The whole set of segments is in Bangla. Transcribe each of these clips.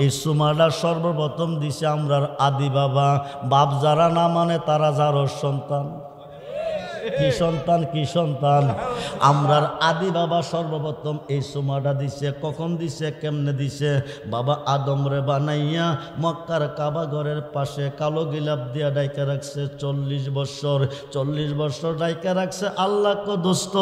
এই সুমাটা সর্বপ্রথম দিছে আমরার আদি বাবা। বাপ যারা না মানে তারা যারও সন্তান। কি সন্তান? কি সন্তান? আমরার আদি বাবা সর্বপ্রথম এই সুমাটা দিছে। কখন দিছে, কেমনে দিছে? বাবা আদম রে বানাইয়া মক্কার কাবা ঘরের পাশে কালো গিলাপ দিয়া ডাইকা রাখছে 40 বছর। 40 বছর ডাইকা রাখছে। আল্লাহ কো দোস্ত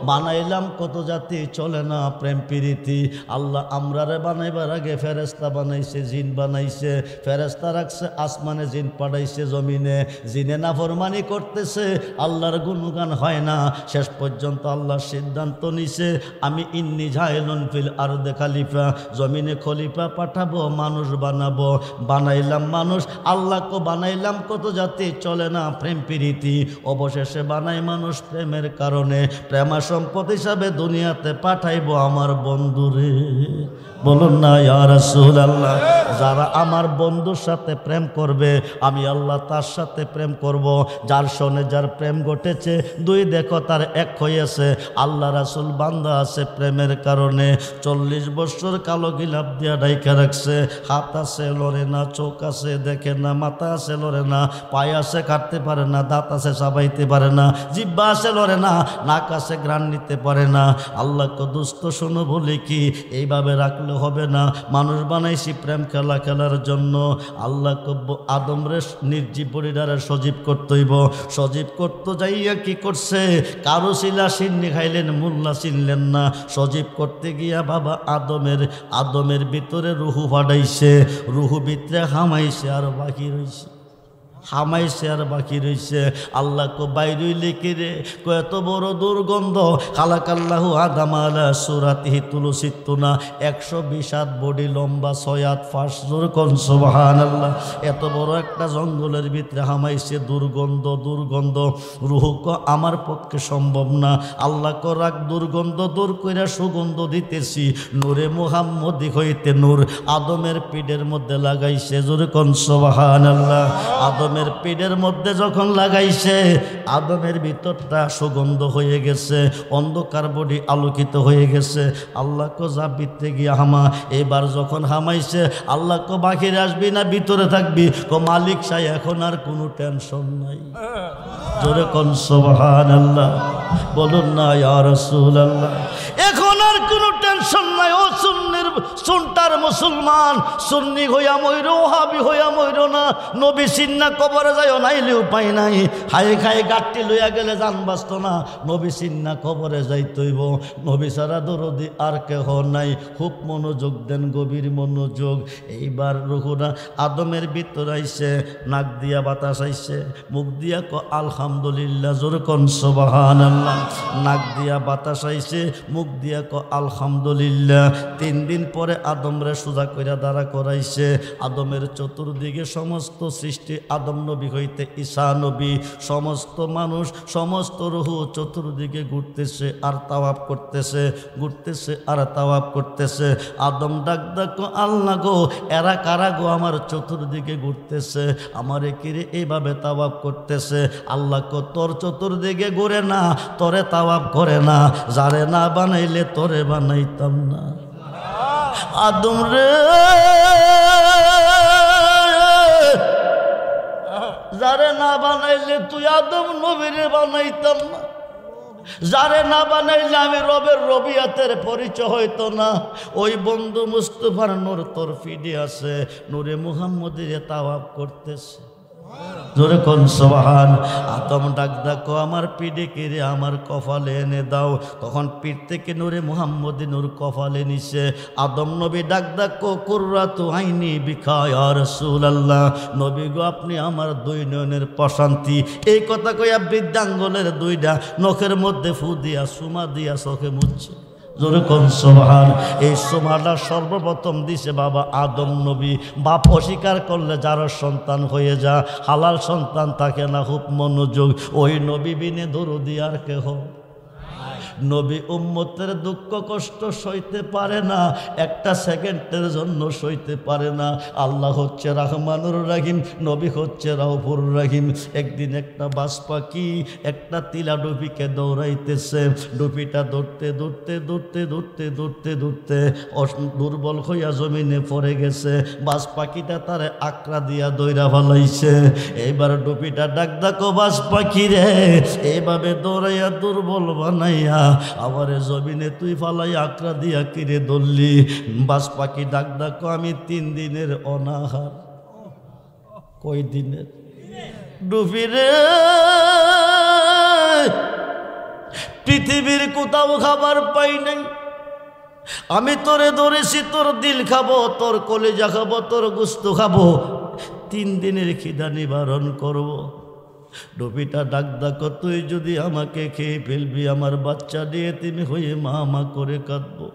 বানাইলাম কত জাতি, চলে না প্রেম প্রীতি। আল্লাহ আমরারে বানাইবার আগে ফেরেস্তা বানাইছে, জিন বানাইছে। ফেরেস্তা রাখছে আসমানে, জিন পাঠাইছে জমিনে। জিনে নাফরমানি করতেছে, আল্লাহর গুণগান হয় না। শেষ পর্যন্ত আল্লাহ সিদ্ধান্ত নিছে, আমি ইন্নি জাইলুন ফিল আরদে খলিফা, জমিনে খলিফা পাঠাবো, মানুষ বানাবো। বানাইলাম মানুষ। আল্লাহকে বানাইলাম কত জাতি, চলে না প্রেম প্রীতি। অবশেষে বানাই মানুষ প্রেমের কারণে। প্রেমা সম্পদ হিসাবে দুনিয়াতে পাঠাইবো আমার বন্ধুরে। বলুন না ইয়া রাসূলুল্লাহ। যারা আমার বন্ধুর সাথে প্রেম করবে, আমি আল্লাহ তার সাথে প্রেম করব। যার সনে যার প্রেম ঘটেছে, দুই দেখো তার এক হয়েছে। আল্লাহ রাসূল বান্দা আছে প্রেমের কারণে। 40 বছর কালো গিলাপ দিয়া ডাইকা রাখছে। হাত আছে লড়ে না, চোখ আছে দেখে না, মাথা আছে লড়ে না, পায়ে আছে কাটতে পারে না, দাঁত আছে চাবাইতে পারে না, জিহ্বা আছে লড়ে না, নাক আছে ঘ্রাণ নিতে পারে না। আল্লাহকে দুস্থ শোনো বলি কি এইভাবে রাখলে হবে না। মানুষ বানাইছি প্রেম খেলা খেলার জন্য। আল্লাহকে আদম রে নির্জীব বডিটারে সজীব করতে হইব। সজীব করতে যাইয়া কি করছে? কারো শিলা সিন্নি খাইলেন, মোল্লা চিনলেন না। সজীব করতে গিয়া বাবা আদমের ভিতরে রুহু ফাটাইছে। রুহু ভিতরে হামাইছে আর বাকি রইছে। হামাইছে আর বাকি রইছে। আল্লাহ কো বাইরে লিখে রে কত বড় দুর্গন্ধ। খালাকাল্লাহু আদম আলা সুরাতিহি তুলসিতুনা। 120 হাত বডি লম্বা, 6 হাত ফাঁস। জোর কোন সুবহানাল্লাহ। এত বড় একটা জঙ্গলের ভিতরে হামাইছে, দুর্গন্ধ দুর্গন্ধ। রুহ কো আমার পক্ষে সম্ভব না। আল্লাহ কো রাগ দুর্গন্ধ দূর কইরা সুগন্ধ দিতেছি। নূরে মুহাম্মদি হইতে নূর আদমের পিঠের মধ্যে লাগাইছে। জোর কোন সুবহানাল্লাহ। আদমের পিঠের মধ্যে যখন লাগাইছে, আদমের ভিতরটা সুগন্ধ হয়ে গেছে, অন্ধকার বডি আলোকিত হয়ে গেছে। আল্লাহ কো যা ভিতরে গিয়া হামা। এবার যখন হামাইছে, আল্লাহ কো বাহিরে আসবি না ভিতরে থাকবি? কো মালিক সাহেব এখন আর কোনো টেনশন নাই। জোরে কোন সুবহানাল্লাহ। বলুন না ইয়া রাসূলুল্লাহ। এখন আর কোনো টেনশন নাই। ও সুন্নার মুসলমান, সুন্নি হইয়া মইরো, ওহাবি হইয়া মইরো না। নবী সিন্না কবরে যাইও, নাইলে উপায় নাই। হাই খাই গাঠটি লইয়া গেলে জান বাঁচত না। নবী সিন্না কবরে যাইতইব। নবী ছাড়া দরদি আর কেহ নাই। খুব মনোযোগ দেন, গভীর মনোযোগ। এইবার রুহুরা আদমের ভিতর আইছে। নাক দিয়া বাতাস আইছে, মুখ দিয়া ক আলহামদুলিল্লাহ। জোর কোন সুবহানাল্লাহ। নাক দিয়া বাতাস আইছে, মুখ দিয়া ক আলহামদুলিল্লাহ। 3 দিন পরে আদমরে সোজা কইরা দাঁড়া করাইছে। আদমের চতুর্দিকে সমস্ত সৃষ্টি, আদম নবী হইতে ঈসা নবী, সমস্ত মানুষ, সমস্ত রুহু চতুর্দিকে ঘুরতেছে আর তাওয়াব করতেছে, ঘুরতেছে আর তাওয়াব করতেছে। আদম ডাক ডাক, আল্লাহ গো, এরা কারা গো আমার চতুর্দিকে ঘুরতেছে, আমারে কিরে এইভাবে তাওয়াব করতেছে? আল্লাহ কো তোর চতুর্দিকে ঘুরে না, তোরে তাওয়াব করে না। যারে না বানাইলে তোরে বানাইতাম না। আদম রে, যারে না বানাইলে তুই আদম নবীরে বানাইতাম না। যারে না বানাইলে আমি রবের রবিয়াতের পরিচয় হইতো না। ওই বন্ধু মুস্তফার নূর তোর ফিডে আছে, নূরে মুহাম্মদের তাওয়াব করতেছে। জোরে কোন সুবহান। আদম ডাক ডাকো, আমার পিঠে কেড়ে আমার কপালে এনে দাও। তখন পিঠ থেকে নূরে মুহাম্মদি নূর কপালে নিছে। আদম নবী ডাক ডাকো, কুররাতু আইনি বিকা ইয়া রাসূলুল্লাহ। নবী গো, আপনি আমার 2 নয়নের প্রশান্তি। এই কথা কইয়া বৃদ্ধাঙ্গুলের 2টা নখের মধ্যে ফু দিয়া সুমা দিয়া চোখে মুছছে। জোরে কোন সুবহান। এই সুমাটা সর্বপ্রথম দিছে বাবা আদম নবী। বাপ অস্বীকার করলে যার সন্তান হয়ে যা, হালাল সন্তান থাকে না। খুব মনোযোগ। ওই নবী বিনে দরুদি আর কেহ। নবী উম্মতের দুঃখ কষ্ট সইতে পারে না, একটা সেকেন্ডের জন্য সইতে পারে না। আল্লাহ হচ্ছে রহমানুর রহিম, নবী হচ্ছে রাউফুর রহিম। একদিন একটা বাজ পাখি একটা তিলা ডুবিকে দৌড়াইতেছে, ডুবিটা দৌড়তে দৌড়তে দৌড়তে দৌড়তে দৌড়তে দৌড়তে দুর্বল হইয়া জমিনে পড়ে গেছে। বাজ পাখিটা তারে আকড়া দিয়া দৌড়া ফেলাইছে। এইবার ডুবিটা ডাক ডাকো বাজ পাখি রে, এইভাবে দৌড়াইয়া দুর্বল বানাইয়া আবার জমিনে তুই ফালাই আকড়া দিয়া কিরে দৌড়লি। বাজ পাখি ডাক ডাকো আমি 3 দিনের অনাহার। কই দিনের? ডুবি রে, পৃথিবীর কোথাও খাবার পাই নাই, আমি তোরে ধরেছি, তোর দিল খাবো, তোর কলিজা খাবো, তোর গোশত খাবো, 3 দিনের খিদা নিবারণ করব। ডুবিটা ডাক ডাকো তুই যদি আমাকে খেয়ে ফেলবি, আমার বাচ্চা নিয়ে তুমি হয়ে মা মা করে কাঁদবো,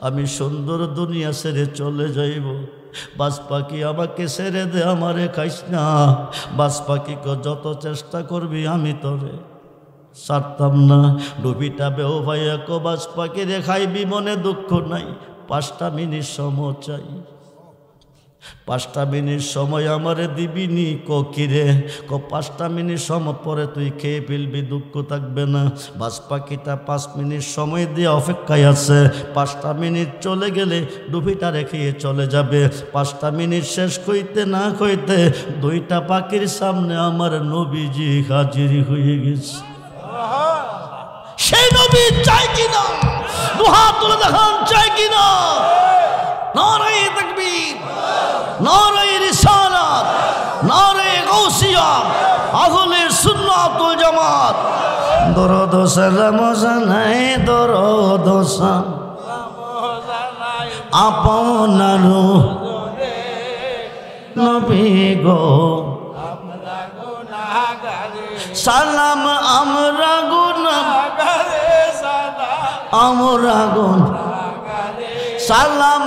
আমি সুন্দর দুনিয়া ছেড়ে চলে যাইব। বাজ পাখি আমাকে ছেড়ে দে, আমারে খাইস না। বাজ পাখিকে যত চেষ্টা করবি আমি তোরে ছাড়তাম না। ডুবিটা বেও ভাইয়া কো বাজ পাখি রে খাইবি মনে দুঃখ নাই, 5টা মিনিট সময় চাই, 5টা মিনিট সময় আমারে দিবিনি। কিরে? 5টা মিনিট সময় পরে তুই খেয়ে ফেলবি, দুঃখ থাকবে না। বাজ পাখিটা 5 মিনিট সময় দিয়ে অপেক্ষায় আছে। 5টা মিনিট চলে গেলে ডুবিটা রেখে চলে যাবে। 5টা মিনিট শেষ কইতে না কইতে 2টা পাখির সামনে আমার নবীজি হাজির হয়ে গেছে। সেই নবী চাই কিনা? দুহাত তুলে দেখান, চাই কিনা? নারে তাকবীর, নারে রিসালাত, নারে গাউসিয়া, আহলে সুন্নাত ওয়াল জামাত। দরুদ সালাম জানাই, দরুদ সালাম আপনার নবী গো, সালাম আমরা গুনাহগারে, আমরা গুনাহগারে, সালাম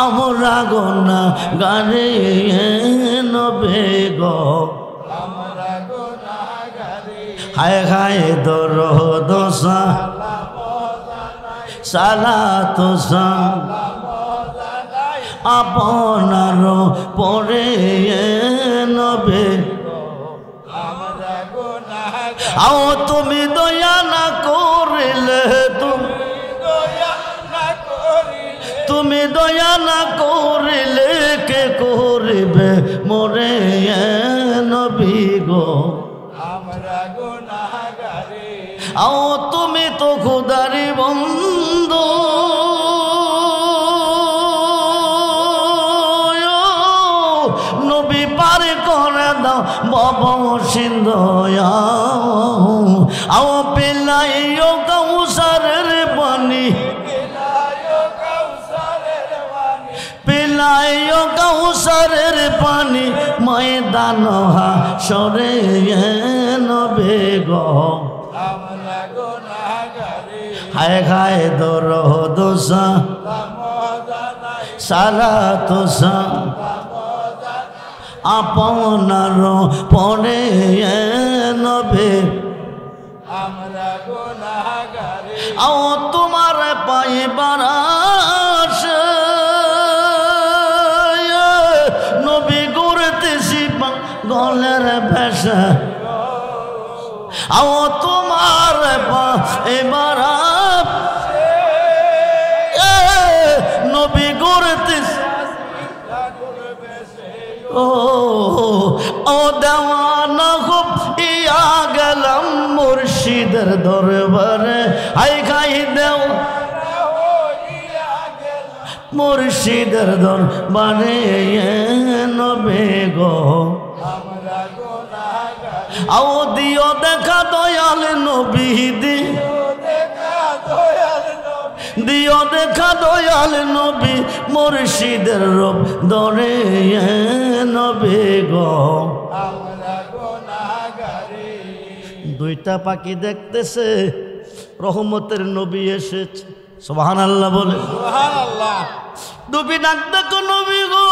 আমরা গুনাহগারে নবী গো, হায় হায় দরুদ সালাত আপনার পরে নবী। আও তুমি দয়া না করিলে, তুমি দয়া না করিলে কে করিবে মোরে নবী গো। আও তুমি তো খোদারি বন্ধু, নবী পার করে দাও বাবা সিন্ধু। আও পেলাইও কাউসারের পানি, পেলাইও কাউসারের পানি ময়দান হাসরে নবী গো। হায় হায় দরুদ সালাত আপনার পরে নবী। আও তোমার পাইবার আশা নবী করতেছি গলের ভাষা। আও তোমার পাইবার নবী করতেছি, ও দেওয়ানা খুব ইয়া গেলাম মুর্শিদের দরবারে। হাই খাই দেও মুর্শিদের দরবারে নবী গো। আও দিও দেখা দয়াল নবী, দিও দেখা দয়াল নবী মুর্শিদের রূপ ধরে নবী গো। 2টা পাখি দেখতেছে, রহমতের নবী এসেছে। সুবহানাল্লাহ বলে, সুবহানাল্লাহ। নবী ডাক দেখো নবী গো,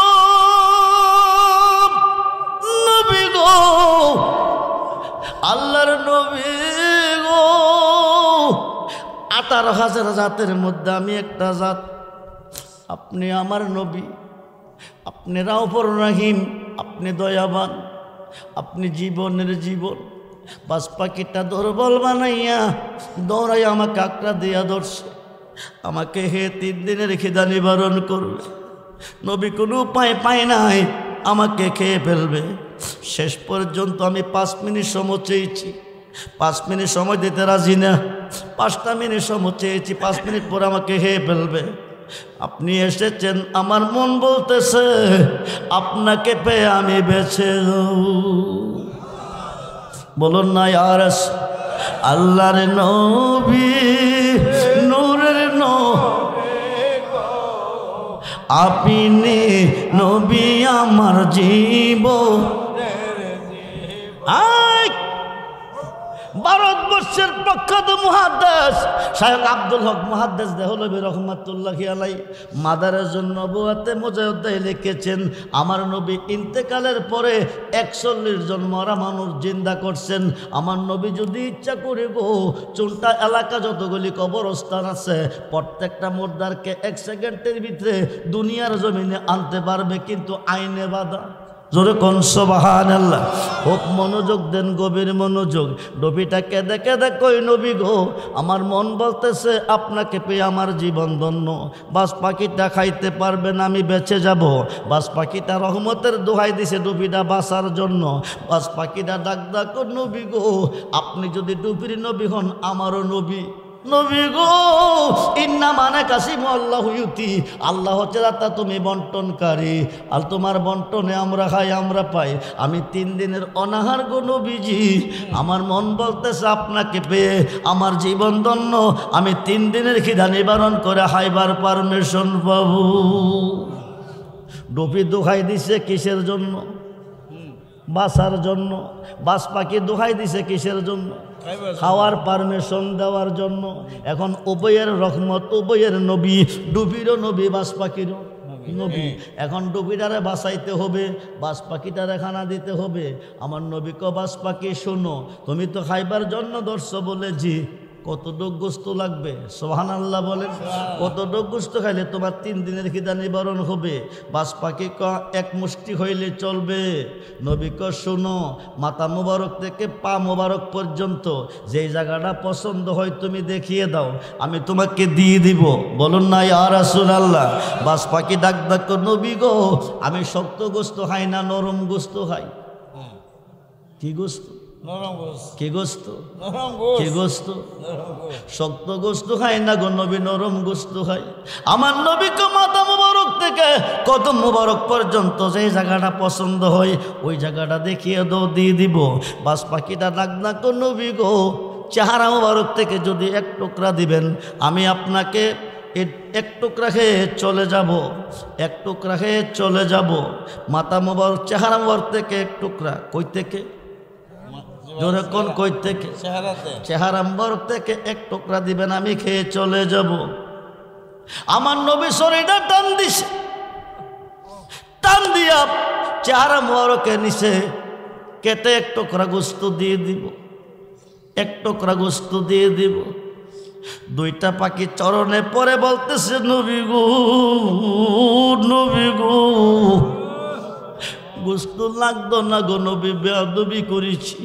নবী গো আল্লাহর নবী গো, 18,000 জাতের মধ্যে আমি একটা জাত। আপনি আমার নবী, আপনি রাউফুর রহিম, আপনি দয়াবান, আপনি জীবনের জীবন। বাস পাখিটা দুর্বল বানাইয়া দৌড়াই আমাকে আঁকড়া দিয়া ধরছে, আমাকে 3 দিনের খিদা নিবারণ করবে। নবী কোনো উপায় পায় নাই, আমাকে খেয়ে ফেলবে। শেষ পর্যন্ত আমি 5 মিনিট সময় চেয়েছি, 5 মিনিট সময় দিতে রাজি না। 5টা মিনিট সময় চেয়েছি, 5 মিনিট পর আমাকে খেয়ে ফেলবে। আপনি এসেছেন, আমার মন বলতেছে আপনাকে পেয়ে আমি বেঁচে যাব। বলুন না ইয়া রাসূল। আল্লাহর নবী, নূরের নবী, আপনি নবী আমার জীবন। ভারতবর্ষের প্রখ্যাত মুহাদ্দিস শায়খ আব্দুল হক মুহাদ্দিস দেহলভী রহমাতুল্লাহি আলাইহি মাদারেজুন নবুওয়াতে মুজাহিদে লিখেছেন, আমার নবী ইন্তেকালের পরে 41 জন মরা মানুষ জিন্দা করছেন। আমার নবী যদি ইচ্ছা করে গো, চুনটা এলাকা যতগুলি কবরস্থান আছে প্রত্যেকটা মুর্দারকে 1 সেকেন্ডের ভিতরে দুনিয়ার জমিনে আনতে পারবে, কিন্তু আইনে বাধা। জোরে কোন সুবহানাল্লাহ। খুব মনোযোগ দেন, গভীর মনোযোগ। নবীটা কেঁদে কেঁদে কই, নবী গো, আমার মন বলতেছে আপনাকে পেয়ে আমার জীবন ধন্য। বাস পাখিটা খাইতে পারবে না, আমি বেঁচে যাব। বাস পাখিটা রহমতের দোহাই দিছে নবীটা বাঁচার জন্য। বাস পাখিটা ডাক ডাক, নবী গো, আপনি যদি নবীর নবী হন, আমারও নবী। নবী গো, ইন্না মানে কাসিমু আল্লাহু ইউতি, আল্লাহ হচ্ছে দাতা, তুমি বন্টনকারী, আর তোমার বন্টনে আমরা খাই, আমরা পাই। আমি 3 দিনের অনাহার গো নবীজি, আমার মন বলতেছে আপনাকে পেয়ে আমার জীবন ধন্য। আমি 3 দিনের খিদা নিবারণ করে হাইবার পারমিশন পাবো। ডুবি দোহাই দিছে কিসের জন্য? বাঁচার জন্য। বাস পাখি দোহাই দিছে কিসের জন্য? খাওয়ার পারমিশন দেওয়ার জন্য। এখন উভয়ের রহমত, উভয়ের নবী, ডুবিরও নবী, বাস পাখিরও নবী। এখন ডুবিটারে বাঁচাইতে হবে, বাস পাখিটারে খানা দিতে হবে। আমার নবীকে, বাস পাখি শোনো, তুমি তো খাইবার জন্য ধরছো বলেছি, কতটুক গোস্ত লাগবে? সুবহানাল্লাহ বলেন। কতটুক গোস্ত খাইলে তোমার 3 দিনের খিদা নিবারণ হবে? বাস পাখি ক 1 মুষ্টি হইলে চলবে। নবী ক শোনো, মাথা মোবারক থেকে পা মোবারক পর্যন্ত যেই জায়গাটা পছন্দ হয় তুমি দেখিয়ে দাও, আমি তোমাকে দিয়ে দিব। বলুন না ইয়া রাসূলুল্লাহ। বাস পাখি ডাক ডাক, নবী গো, আমি শক্ত গোস্ত খাই না, নরম গোস্ত খাই। কি গোস্ত? কি গোস্ত? কি গোস্ত? শক্ত গোস্ত খাই না গো নবী, নরম গোস্ত খাই। আমার নবীকে মাথা মোবারক থেকে কদম মোবারক পর্যন্ত যে জায়গাটা পছন্দ হয় ওই জায়গাটা দেখিয়ে দাও, দিয়ে দিব। বাস পাখিটা ডাক ডাক, নবী গো, চেহারা মোবারক থেকে যদি 1 টুকরা দিবেন, আমি আপনাকে 1 টুকরা খেয়ে চলে যাব, 1 টুকরা খেয়ে চলে যাব। মাথা মোবারক, চেহারা মোবারক থেকে 1 টুকরা। কই থেকে? জোরে কোন, কই থেকে? চেহারা মোবারক থেকে 1 টুকরা দিবেন, আমি খেয়ে চলে যাব। আমার নবী শরীরটা টান দিছে, টান দিয়া চেহারা মোবারকের নিচে কেটে 1 টুকরা গোস্ত দিয়ে দিব, 1 টুকরা গোস্ত দিয়ে দিব। 2টা পাখি চরণে পরে বলতেছে, নবী গো, নবী গো, গোস্ত লাগতো না গো নবী, বেয়াদবি করেছি,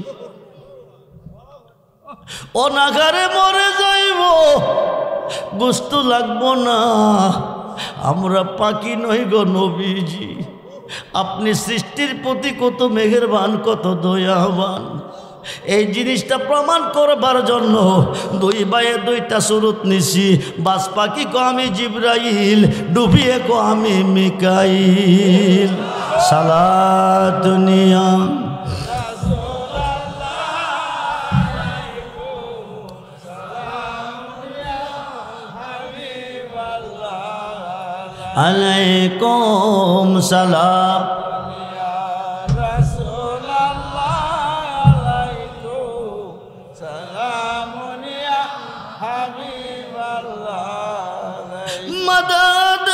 অনাগারে মরে যাইব, গোস্ত লাগবো না। আমরা পাখি নই গো নবীজি, আপনি সৃষ্টির প্রতি কত মেহেরবান, কত দয়াবান। এই জিনিসটা প্রমাণ করবার জন্য 2 ভাইয়ে 2টা সুরত নিছি। বাস পাখি কো আমি জিবরাইল, ডুবিয়ে কো আমি মিকাইল। সালাতুনিয়া আলাইকুম সালাম। মদদ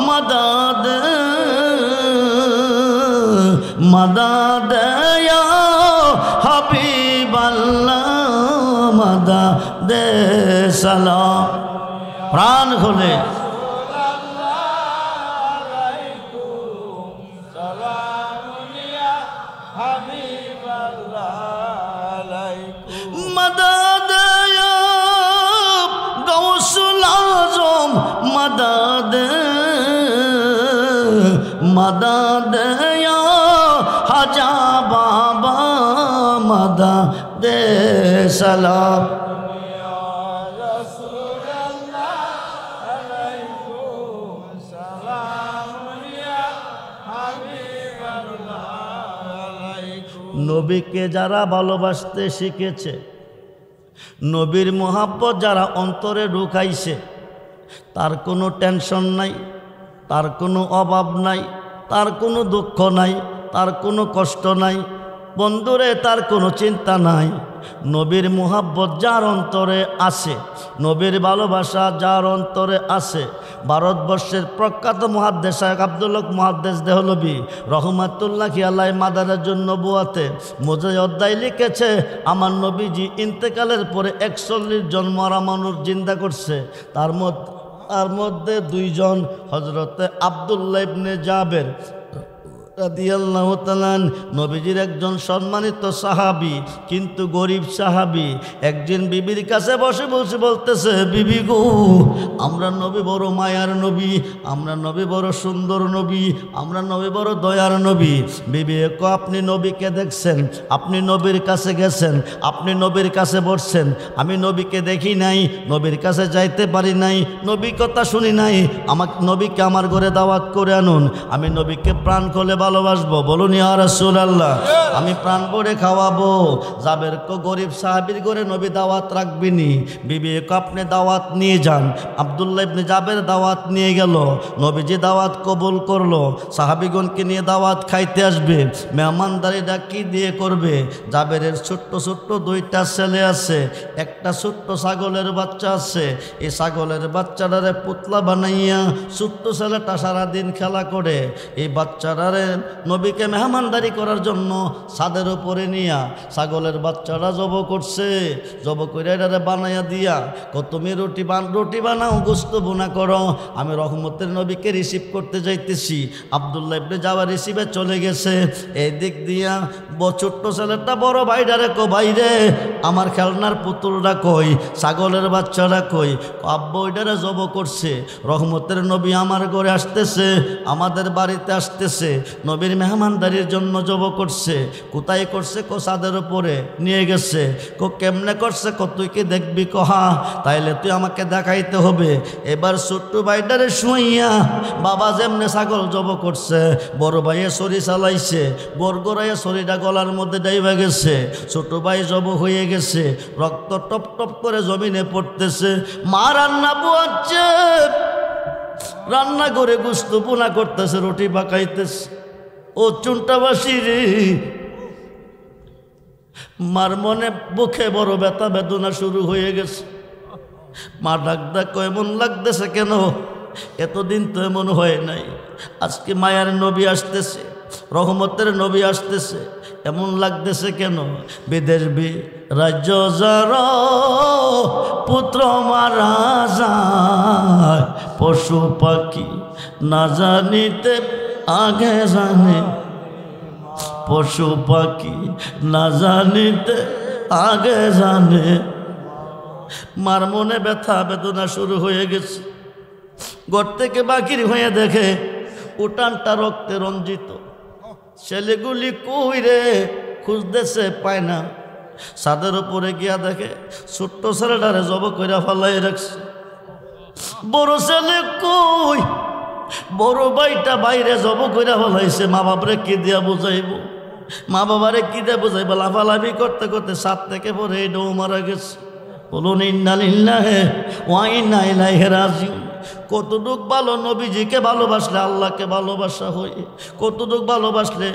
মদদ मदद या हबीबल्लाह मदद सलाम प्राण खोले मदद या गौसुल आज़म मदद मदद या हजा बाबा मदद सलाम নবীকে যারা ভালোবাসতে শিখেছে, নবীর মোহাব্বত যারা অন্তরে ঢুকাইছে, তার কোনো টেনশন নাই, তার কোনো অভাব নাই, তার কোনো দুঃখ নাই, তার কোনো কষ্ট নাই। বন্ধুরে, তার কোনো চিন্তা নাই। নবীর মোহাব্বত যার অন্তরে আছে, নবীর ভালোবাসা যার অন্তরে আছে। ভারতবর্ষের প্রখ্যাত মুহাদ্দিস শাইখ আব্দুল হক মুহাদ্দিস দেহলভী রহমাতুল্লাহি আলাইহি মাদারাজুন নবুওয়াতে মুজাই অধ্যায় লিখেছে, আমার নবীজি ইন্তেকালের পরে 41 জন মরা মানুষ জিন্দা করছে। তার মধ্যে 2 জন হযরতে আব্দুল্লাহ ইবনে জাবের রাদিয়াল্লাহু তাআলা নবীজির একজন সম্মানিত সাহাবী, কিন্তু গরিব সাহাবী। একদিন বিবির কাছে বসে বসে বলতেছে, বিবি গো, আমরা নবী বড় মায়ার নবী, আমরা নবী বড় সুন্দর নবী, আমরা নবী বড় দয়ার নবী। বিবি কো, আপনি নবীকে দেখছেন, আপনি নবীর কাছে গেছেন, আপনি নবীর কাছে বসছেন, আমি নবীকে দেখি নাই, নবীর কাছে যাইতে পারি নাই, নবী কথা শুনি নাই, আমাকে নবীকে আমার ঘরে দাওয়াত করে আনুন, আমি নবীকে প্রাণ খুলে ভালোবাসবো। বলুন ইয়া রাসূলুল্লাহ, আমি প্রাণ ভরে খাওয়াবো। জাবের কো, গরিব সাহাবীর ঘরে নবী দাওয়াত রাখবিনি। বিবি কো, আপনি দাওয়াত নিয়ে যান। আব্দুল্লাহ ইবনে জাবের দাওয়াত নিয়ে গেল, নবীজি দাওয়াত কবুল করলো। সাহাবীগণকে নিয়ে দাওয়াত খাইতে আসবে, মেহমানদারিটা কি দিয়ে করবে? জাবেরের ছোট্ট ছোট্ট 2টা ছেলে আছে, একটা ছোট্ট ছাগলের বাচ্চা আছে। এই ছাগলের বাচ্চাটারে পুতলা বানাইয়া ছোট্ট ছেলেটা সারাদিন খেলা করে। এই বাচ্চাটারে নবীকে মেহমানদারি করার জন্য ছাদের উপরে নিয়া ছাগলের বাচ্চারা জব করছে। জব করে এটারে বানাইয়া দিয়া, তুমি রুটি বানাও, গোস্ত বোনা করো, আমি রহমতের নবীকে রিসিভ করতে যাইতেছি। আব্দুল্লাহ ইবনে জাবার রিসিভে চলে গেছে। এই দিক দিয়া ছোট্ট ছেলেটা বড় ভাইডারে কো, ভাইরে আমার খেলনার পুতুলটা কই, ছাগলের বাচ্চারা কই? আব্বা ওইটারে জব করছে, রহমতের নবী আমার ঘরে আসতেছে, আমাদের বাড়িতে আসতেছে, নবীর মেহমানদারির জন্য জব করছে। কোথায় করছে? কো ছাদের উপরে নিয়ে গেছে। কো কেমনে করছে? কো তুই কি দেখবি? কো হ্যাঁ। তাইলে তুই আমাকে দেখাইতে হবে। এবার ছোট্ট ভাইটারে শুইয়া বাবা যেমনে ছাগল জব করছে, বড় ভাইয়ে ছড়ি চালাইছে, বরগড়াইয়া ছড়িটা গলার মধ্যে ডাইবা গেছে। ছোট ভাই জব হয়ে গেছে, রক্ত টপ টপ করে জমিনে পড়তেছে। মা রান্না পোয়াচ্ছে, রান্না করে গোস্ত বোনা করতেছে, রুটি পাকাইতেছে। ও চুনটাবাসী রে, মার মনে বুকে বড় ব্যথা বেদনা শুরু হয়ে গেছে। মা ডাক ডাক এমন লাগতেছে কেন? এতদিন তো এমন হয় নাই। আজকে মায়ার নবী আসতেছে, রহমতের নবী আসতেছে, এমন লাগতেছে কেন? বিদেশ রাজ্য যার পুত্র মারা যায়, পশু পাখি না জানিতে আগে জানে, পশু পাখি না জানিতে আগে জানে। মার মনে ব্যথা বেদনা শুরু হয়ে গেছে। ঘর থেকে বাকির হয়ে দেখে উঠানটা রক্তে রঞ্জিত। ছেলেগুলি কই রে? খুঁজতেছে, পায় না। ছাদের উপরে গিয়া দেখে ছোট্ট ছেলেটারে জব কইরা ফালাই রাখছে। বড় ছেলে কই? বড় ভাইটা বাইরে জব কইরা ফলাইছে। মা বাবারে কি দিয়া বুঝাইব? মা বাবারে কি দিয়া বুঝাইব? লাফালাফি করতে করতে ছাদ থেকে পরে এটাও মারা গেছে। বলুন ইন্না লিল্লাহি ওয়া ইন্না ইলাইহি রাজিউন। কতটুক ভালো নবীজিকে ভালোবাসলে আল্লাহকে ভালোবাসা হয়, কতটুক ভালোবাসলে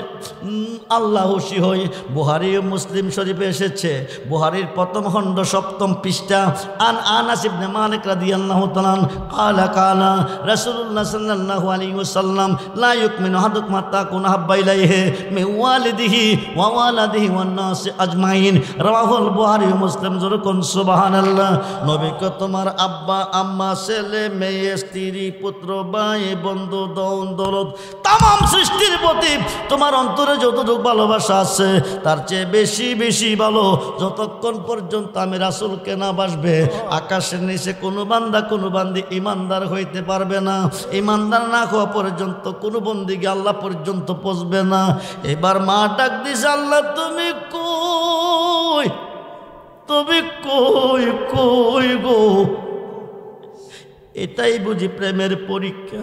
আল্লাহ খুশি হয়। বুখারী ও মুসলিম শরীফে এসেছে, বুখারীর প্রথম খণ্ড 7ম পৃষ্ঠা, আনাস ইবনে মালিক রাদিয়াল্লাহু তাআলা কালা রাসূলুল্লাহ সাল্লাল্লাহু আলাইহি ওয়াসাল্লাম লা ইউমিনু আহাদুকুম হাত্তা কুনা হাব্বা ইলাইহি মিন ওয়ালিদিহি ওয়া ওয়ালাদিহি ওয়ান নাস আজমাইন। রাওয়াহুল বুখারী ও মুসলিম। যখন সুবহানাল্লাহ, নবীকে তোমার আব্বা আম্মা ছেলে মেয়ে স্ত্রী পুত্র ভাই বন্ধু দৌন দৌলত তাম সৃষ্টির প্রতি তোমার অন্তরে যতটুকু ভালোবাসা আছে তার চেয়ে বেশি বেশি ভালো যতক্ষণ পর্যন্ত আমি রাসূলকে না বাসবে আকাশের নিচে কোনো বান্দা কোনো বান্দি ইমানদার হইতে পারবে না। ইমানদার না হওয়া পর্যন্ত কোনো বন্দিকে আল্লাহ পর্যন্ত পৌঁছবে না। এবার মা ডাক দিছে, আল্লাহ তুমি কই, তুমি কই কই গো। এটাই বুঝি প্রেমের পরীক্ষা।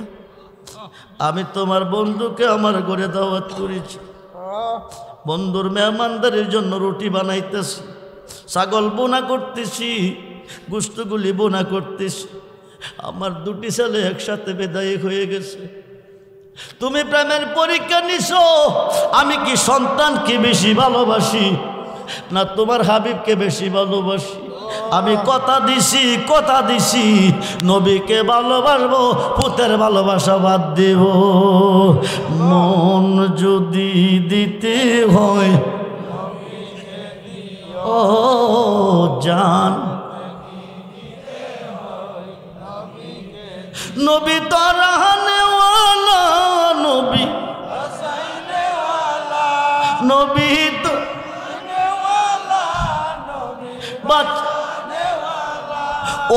আমি তোমার বন্ধুকে আমার ঘরে দাওয়াত করেছি, বন্ধুর মেহমানদারির জন্য রুটি বানাইতেছি, ছাগল বোনা করতেছি, গোশতগুলি বোনা করতেছি। আমার 2টি ছেলে একসাথে বিদায় হয়ে গেছে। তুমি প্রেমের পরীক্ষা নিছো। আমি কি সন্তানকে বেশি ভালোবাসি না তোমার হাবিবকে বেশি ভালোবাসি? আমি কথা দিছি নবীকে ভালোবাসবো, পুতের ভালোবাসা বাদ দেব। মন যদি দিতে হয় ও জান, নবী তারানেওয়ালা, নবী নবী তো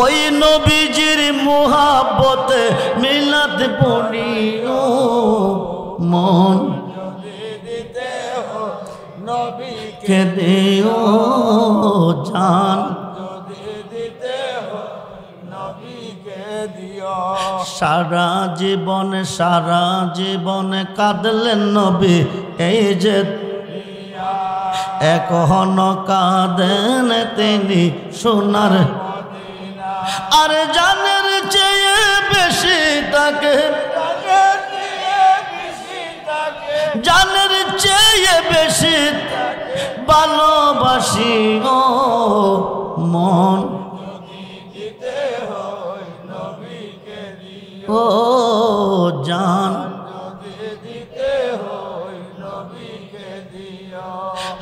ওই নবীজির মুহাব্বতে মিলাদ পড়িও। মন নবীকে দিও জান, সারা জীবনে কাঁদলেন নবী, এই যে এখনো কাঁদেন তিনি সোনার। আর জানের চেয়ে বেশি তাকে, জানের চেয়ে বেশি ভালোবাসি ও মন। ও জান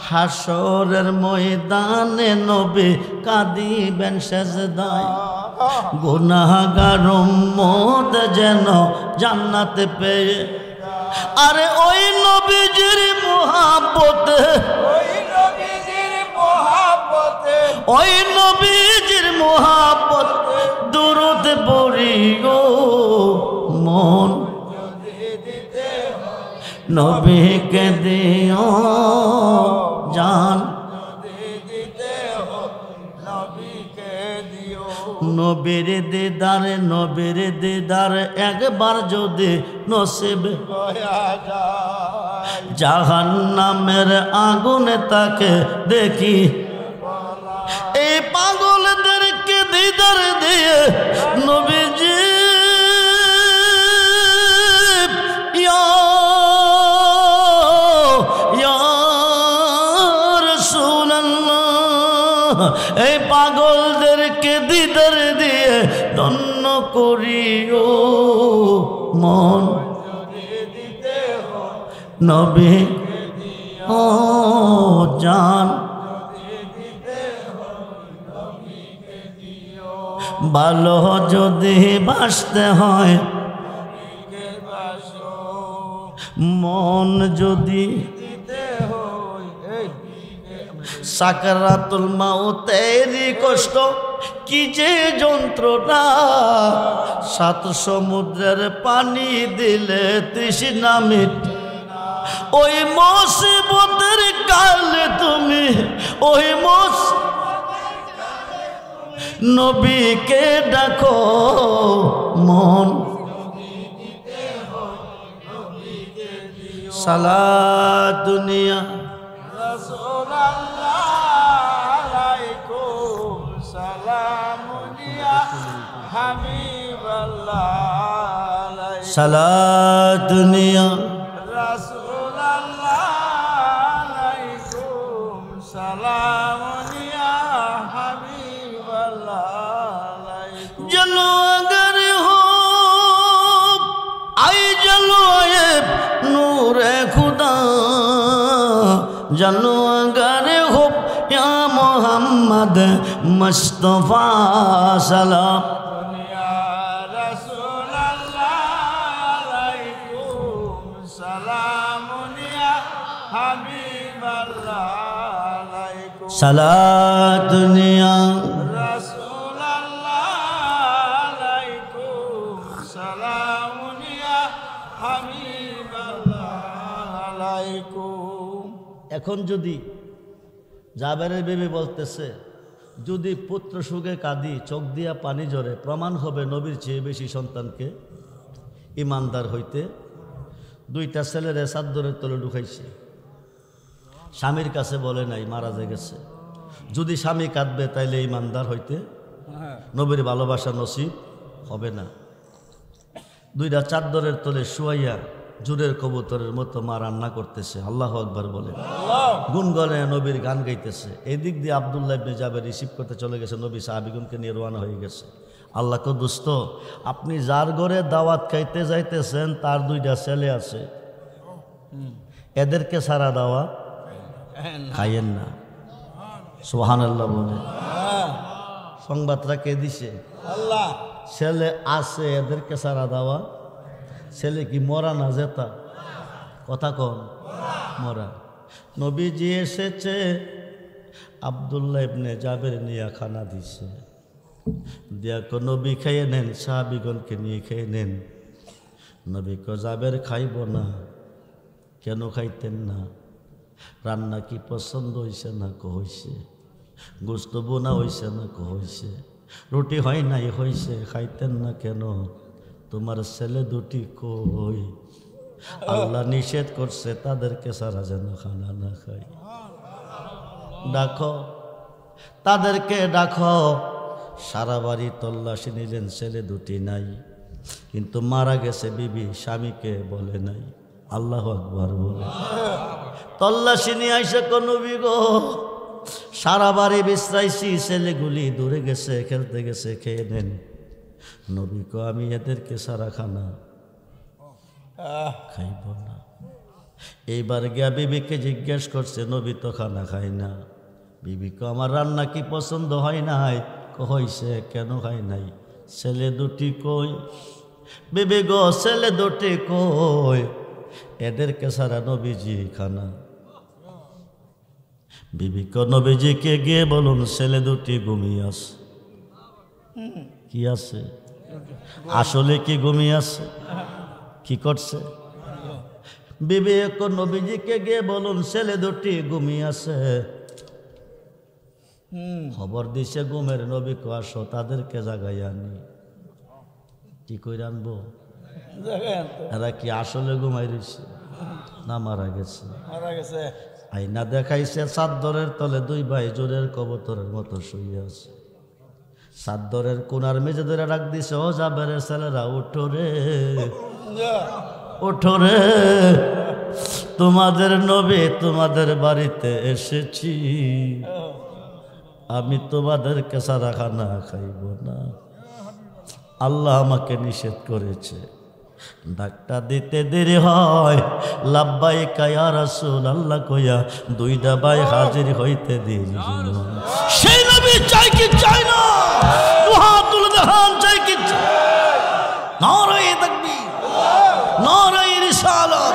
হাসরের ময়দানে নবী কাঁদিবেন সেজদায়, গুনাহগার উম্মত যেন জান্নাতে পেয়ে। আরে ওই নবীজির মুহাব্বতে, ওই নবীজির মুহাব্বত দুরূদ পড়িও মন। নবীকে দিও জান, নবীর দিদার একবার যদি নসিব জাহান্নামের আগুনে তাকে দেখি। এই পাগলদেরকে দিদার দিয়ে নবীজি এই পাগলদেরকে দিদার দিয়ে ধন্য করিও মন। নবী ও জান ভালো যদি বাসতে হয়, মন যদি সাকারাতুল মাউতেরই কষ্ট কি যে যন্ত্রণা, 7 সমুদ্রের পানি দিলে তৃষ্ণা মিটে। ওই মুসিবতের কালে তুমি, ওই নবীকে ডাকো মন। সালা দুনিয়া সালামুনিয়া হাবিব সালাত নিয়া রাসূলুল্লাহ আলাইকুম সালাম নিয়া হাবিবাল্লাহ আলাইকুম জলো अगर हो आई जलो ये नूरे खुदा जलो अगर हो या मोहम्मद मुस्तफा सलाम सलात दुनिया রাসূলুল্লাহ আলাইকুম সালাম নিয়া হাবিবাল্লাহ আলাইকুম। এখন যদি জাবেরের বিবি বলতেছে যদি পুত্র সুখে কাঁদি চোখ দিয়া পানি ঝরে প্রমাণ হবে নবীর চেয়ে বেশি সন্তানকে ইমানদার হইতে দুইটা ছেলেরে চাদরের তলে ঢুকাইছে স্বামীর কাছে বলে নাই মারা যে গেছে যদি স্বামী কাঁদবে তাইলে ইমানদার হইতে নবীর ভালোবাসা নসিব হবে না দুইটা চাদরের তলে শুয়াইয়া জুরের কবুতরের মতো মা রান্না করতেছে আল্লাহু আকবার বলে গুনগনে নবীর গান গাইতেছে এদিক দিয়ে আব্দুল্লাহ ইবনে জাবের রিসিভ করতে চলে গেছে নবী সাহাবীগণকে নিয়ে রওনা হয়ে গেছে আল্লাহ কো দোস্ত আপনি যার ঘরে দাওয়াত খাইতে যাইতেছেন তার দুইটা ছেলে আছে এদেরকে সারা দাওয়াত খাইয়েন না সুবহানাল্লাহ বলে সংবাদটা কে দিছে আল্লাহ ছেলে আছে এদেরকে সারা দাওয়াত ছেলে কি মরা না জেতা কথা কন মরা নবীজি এসেছে আব্দুল্লাহ ইবনে জাবের নিয়ে খানা দিছে দিয়া কো নবী খেয়ে নেন সাহাবীগণকে নিয়ে খেয়ে নেন নবী কো জাবের খাইব না কেন খাইতেন না রান্না কি পছন্দ হইছে না কো হইছে গোস্ত বোনা হইছে না কো হইছে রুটি হয় নাই হইছে খাইতেন না কেন তোমার ছেলে দুটি কই আল্লাহ নিষেধ করছে তাদেরকে সারা যেন খানা না খাই ডাকো তাদেরকে ডাকো সারা বাড়ি তল্লাশি নিলেন ছেলে দুটি নাই কিন্তু মারা গেছে বিবি স্বামীকে বলে নাই আল্লাহু আকবার বলে তল্লাশি নিয়ে আইসে কোন নবী গো সারা বাড়ি বিশ্রাইছি ছেলেগুলি দূরে গেছে খেলতে গেছে খেয়ে নেন নবী কো আমি এদেরকে সারা খানা খাইব না এইবার গিয়া বিবিকে জিজ্ঞেস করছে নবী তো খানা খাই না বিবি কো আমার রান্না কি পছন্দ হয় নাই হইছে কেন খাই নাই ছেলে দুটি কই বিবি গো ছেলে দুটি কই এদেরকে সারা নবীজি খানা বিবি কো নবীজিকে গিয়ে বলুন ছেলে দুটি ঘুমিয়ে আছে কি আছে আসলে কি ঘুমিয়ে আছে কি করছে বিবি কো নবীজিকে গিয়ে বলুন ছেলে দুটি ঘুমিয়ে আছে খবর দিছে ঘুমের নবী কো আসো তাদেরকে জাগাই আনি কি কইরা আনবো এরা কি আসলে ঘুমাই রইছে না মারা গেছে আইনা দেখাইছে চাদরের তলে দুই ভাই জোরের কবুতরের মতো শুয়ে আছে চাদরের কোনার মেঝে ধরে ডাক দিছে ও জাবের ছেলেরা উঠো রে ওঠো রে তোমাদের নবী তোমাদের বাড়িতে এসেছি আমি তোমাদেরকে সারা খানা খাইব না আল্লাহ আমাকে নিষেধ করেছে ডাকটা দিতে দেরি হয় লাব্বাইকা ইয়া রাসূলুল্লাহ কইয়া দুইটা ভাই হাজির হইতে দিল সেই নবী চাই কি চাই না দুহাত তুলে দেখান চাই কি নারায়ে তাকবীর নারায়ে রিসালাত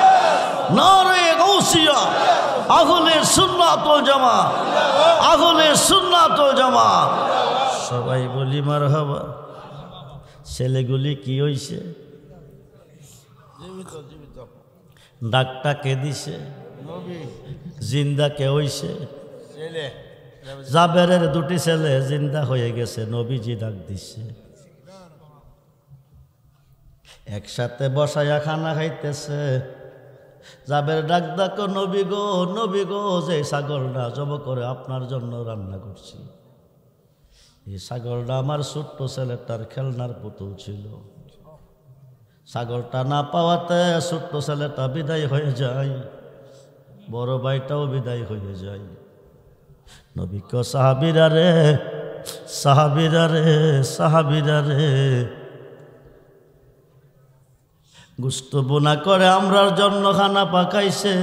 নারায়ে গাউসিয়া আহলে সুন্নাত ওয়াল জামাত আহলে সুন্নাত ওয়াল জামাত সবাই বলি মারহাবা ছেলেগুলি কি হইছে ডাকটা কে দিছে জিন্দা কে হইছে জাবেরের দুটি ছেলে জিন্দা হয়ে গেছে নবীজি ডাক দিছে একসাথে বসায়া খানা খাইতেছে জাবের ডাক ডাকো নবী গো যে ছাগলটা জব করে আপনার জন্য রান্না করছি এই ছাগলটা আমার ছোট্ট ছেলেটার খেলনার পুতুল ছিল। ছাগলটা না পাওয়াতে ছোট্ট ছেলেটা বিদায় হয়ে যায়, বড় ভাইটাও বিদায় হয়ে যায়। নবী কয় সাহাবীরা রে, সাহাবীরা রে, সাহাবীরা রে, গোশত বোনা করে আমরার জন্য খানা পাকাইছে।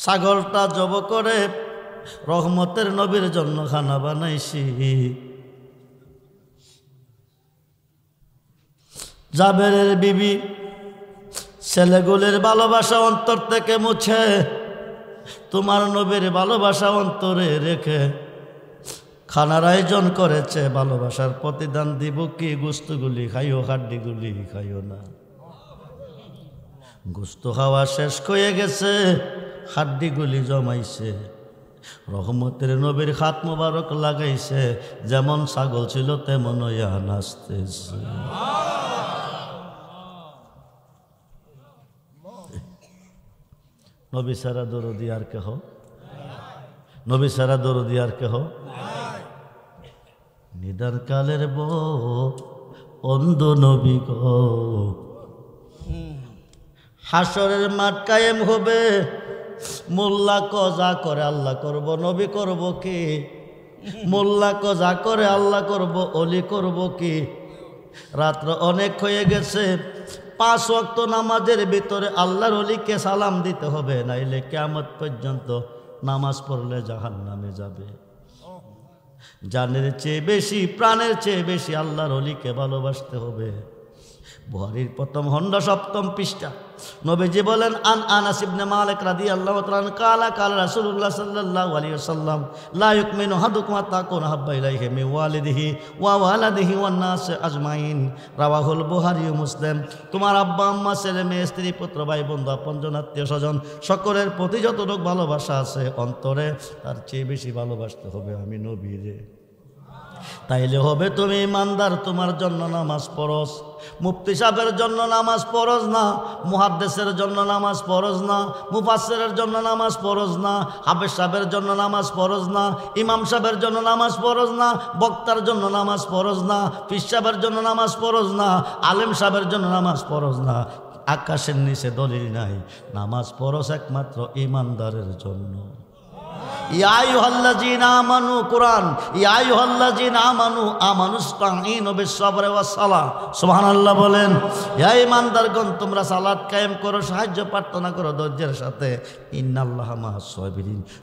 ছাগলটা জব করে রহমতের নবীর জন্য খানা বানাইছি। জাবেরের বিবি ছেলেগুলির ভালোবাসা অন্তর থেকে মুছে তোমার নবীর ভালোবাসা অন্তরে রেখে খানার আয়োজন করেছে। ভালোবাসার প্রতিদান দিব কি? গোস্তগুলি খাইও, হাড্ডিগুলি খাইও না। গোস্ত খাওয়া শেষ হয়ে গেছে, হাড্ডিগুলি জমাইছে। রহমতের নবীর হাত মোবারক লাগাইছে, যেমন ছাগল ছিল তেমন হইয়া নাচতেছে। নবী সারা দরদি আর কেহ, নবী সারা দরদি আর কেহ। নিদান কালের অন্ধ নবী গো, হাসরের মাঠ কায়েম হবে। মোল্লা ক যা করে আল্লাহ করব, নবী করব কি? মোল্লা ক যা করে আল্লাহ করব, অলি করব কি? রাত্র অনেক হয়ে গেছে, 5 ওয়াক্ত নামাজের ভিতরে আল্লাহর অলিকে সালাম দিতে হবে, নাইলে কিয়ামত পর্যন্ত নামাজ পড়লে জাহান্নামে যাবে। জানের চেয়ে বেশি, প্রাণের চেয়ে বেশি আল্লাহর অলিকে ভালোবাসতে হবে। বুখারীর প্রথম খণ্ড 7ম পৃষ্ঠা নবীজি বলেন, আনাস ইবনে মালিক রাদিয়াল্লাহু তাআলা কালা কালা রাসূলুল্লাহ সাল্লাল্লাহু আলাইহি ওয়াসাল্লাম লা ইউমিনু আহাদুকুম হাত্তা তাকুনা হাব্বা ইলাইহি মিন ওয়ালিদিহি ওয়া ওয়ালাদিহি ওয়ান নাস আজমাইন। রাওয়াহুল বুখারী ও মুসলিম। তোমার আব্বা আম্মা, ছেলে মেয়ে, স্ত্রী পুত্র ভাই বন্ধু আপনজন আত্মীয় স্বজন সকলের প্রতি যতটুকু ভালোবাসা আছে অন্তরে, তার চেয়ে বেশি ভালোবাসতে হবে আমি নবীরে। তাইলে হবে তুমি ইমানদার। তোমার জন্য নামাজ ফরজ, মুফতি সাহেবের জন্য নামাজ ফরজ না, মুহাদ্দিসের জন্য নামাজ ফরজ না, মুফাসসিরের জন্য নামাজ ফরজ না, হাফেজ সাহেবের জন্য নামাজ ফরজ না, ইমাম সাহেবের জন্য নামাজ ফরজ না, বক্তার জন্য নামাজ ফরজ না, পীর সাহেবের জন্য নামাজ ফরজ না, আলেম সাহেবের জন্য নামাজ ফরজ না। আকাশের নিচে দলিল নাই, নামাজ ফরজ একমাত্র ইমানদারের জন্য। ইয়া আইয়ুহাল্লাযীনা আমানু, কোরআন, ইয়া আইয়ুহাল্লাযীনা আমানু আমানুস্তাঈনু বিস-সাবরি ওয়াস-সালাহ। সুবহানাল্লাহ বলেন। হে ঈমানদারগণ, তোমরা সালাত কায়েম করো, সাহায্য প্রার্থনা করো ধৈর্যের সাথে। ইন্নাল্লাহা মা'আস-সাবিরিন,